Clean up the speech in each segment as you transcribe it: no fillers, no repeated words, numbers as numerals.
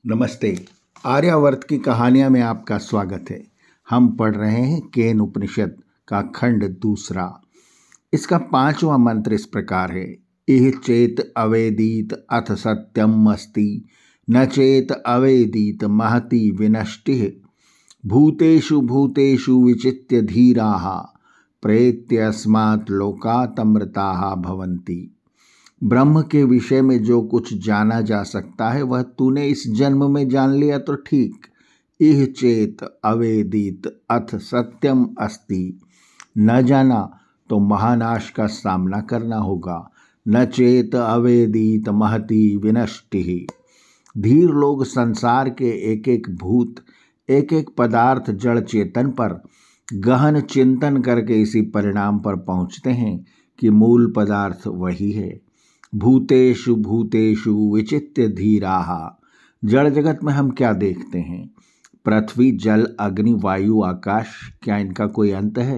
नमस्ते। आर्यावर्त की कहानियाँ में आपका स्वागत है। हम पढ़ रहे हैं केन उपनिषद का खंड दूसरा। इसका 5वां मंत्र इस प्रकार है। इह चेत अवेदीत अथ सत्यम अस्ति न चेत अवेदीत महति विनष्टिः भूतेषु भूतेषु विचित्य धीराः प्रेत्यस्मात् लोकात् अमृताः भवन्ति। ब्रह्म के विषय में जो कुछ जाना जा सकता है वह तूने इस जन्म में जान लिया तो ठीक। इह चेत अवेदित अथ सत्यम अस्ति, न जाना तो महानाश का सामना करना होगा। न चेत अवेदित महति विनष्टिः। धीर लोग संसार के एक एक भूत, एक एक पदार्थ, जड़ चेतन पर गहन चिंतन करके इसी परिणाम पर पहुँचते हैं कि मूल पदार्थ वही है। भूतेषु भूतेषु विचित्य धीराः। जड़ जगत में हम क्या देखते हैं? पृथ्वी, जल, अग्नि, वायु, आकाश, क्या इनका कोई अंत है?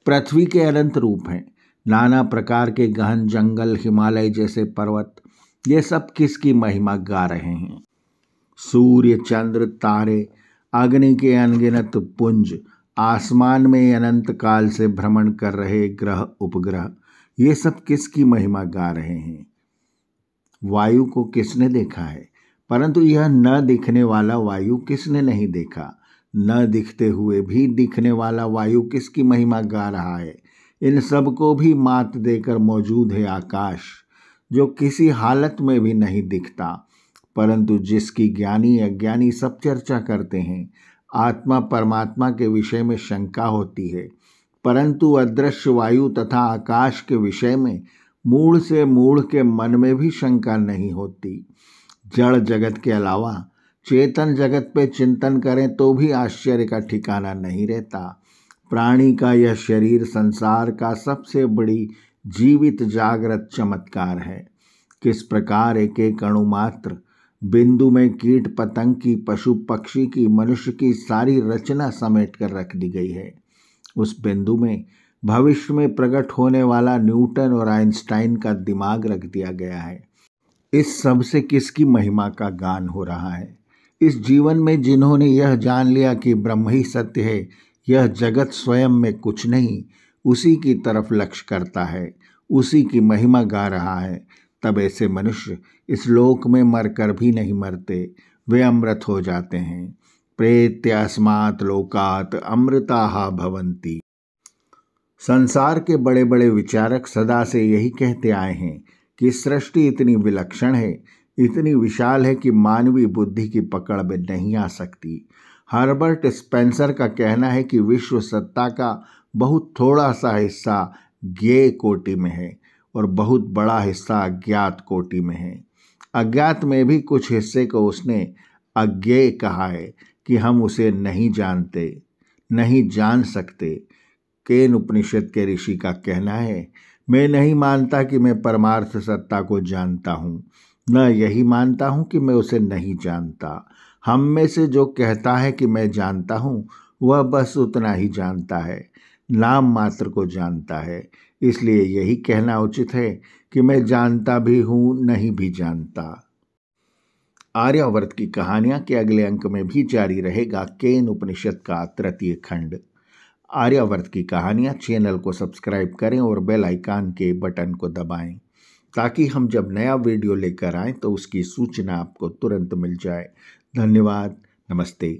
पृथ्वी के अनंत रूप हैं। नाना प्रकार के गहन जंगल, हिमालय जैसे पर्वत, ये सब किसकी महिमा गा रहे हैं? सूर्य, चंद्र, तारे, अग्नि के अनगिनत पुंज, आसमान में अनंत काल से भ्रमण कर रहे ग्रह उपग्रह, ये सब किसकी महिमा गा रहे हैं? वायु को किसने देखा है? परंतु यह न दिखने वाला वायु किसने नहीं देखा? न दिखते हुए भी दिखने वाला वायु किसकी महिमा गा रहा है? इन सब को भी मात देकर मौजूद है आकाश, जो किसी हालत में भी नहीं दिखता, परंतु जिसकी ज्ञानी अज्ञानी सब चर्चा करते हैं। आत्मा परमात्मा के विषय में शंका होती है, परंतु अदृश्य वायु तथा आकाश के विषय में मूढ़ से मूढ़ के मन में भी शंका नहीं होती। जड़ जगत के अलावा चेतन जगत पे चिंतन करें तो भी आश्चर्य का ठिकाना नहीं रहता। प्राणी का यह शरीर संसार का सबसे बड़ी जीवित जागृत चमत्कार है। किस प्रकार एक एक अणु मात्र बिंदु में कीट पतंग की, पशु पक्षी की, मनुष्य की सारी रचना समेट कर रख दी गई है। उस बिंदु में भविष्य में प्रकट होने वाला न्यूटन और आइंस्टाइन का दिमाग रख दिया गया है। इस सब से किसकी महिमा का गान हो रहा है? इस जीवन में जिन्होंने यह जान लिया कि ब्रह्म ही सत्य है, यह जगत स्वयं में कुछ नहीं, उसी की तरफ लक्ष्य करता है, उसी की महिमा गा रहा है, तब ऐसे मनुष्य इस लोक में मरकर भी नहीं मरते, वे अमृत हो जाते हैं। प्रेत्यस्मात् लोकात् अमृताः भवन्ति। संसार के बड़े बड़े विचारक सदा से यही कहते आए हैं कि सृष्टि इतनी विलक्षण है, इतनी विशाल है कि मानवीय बुद्धि की पकड़ में नहीं आ सकती। हर्बर्ट स्पेंसर का कहना है कि विश्व सत्ता का बहुत थोड़ा सा हिस्सा ज्ञेय कोटि में है और बहुत बड़ा हिस्सा अज्ञात कोटि में है। अज्ञात में भी कुछ हिस्से को उसने अज्ञेय कहा है कि हम उसे नहीं जानते, नहीं जान सकते। केन उपनिषद के ऋषि का कहना है, मैं नहीं मानता कि मैं परमार्थ सत्ता को जानता हूँ, न यही मानता हूँ कि मैं उसे नहीं जानता। हम में से जो कहता है कि मैं जानता हूँ, वह बस उतना ही जानता है, नाम मात्र को जानता है। इसलिए यही कहना उचित है कि मैं जानता भी हूँ, नहीं भी जानता। आर्यावर्त की कहानियाँ के अगले अंक में भी जारी रहेगा केन उपनिषद का 3य खंड। आर्यावर्त की कहानियाँ चैनल को सब्सक्राइब करें और बेल आइकन के बटन को दबाएं, ताकि हम जब नया वीडियो लेकर आएं तो उसकी सूचना आपको तुरंत मिल जाए। धन्यवाद। नमस्ते।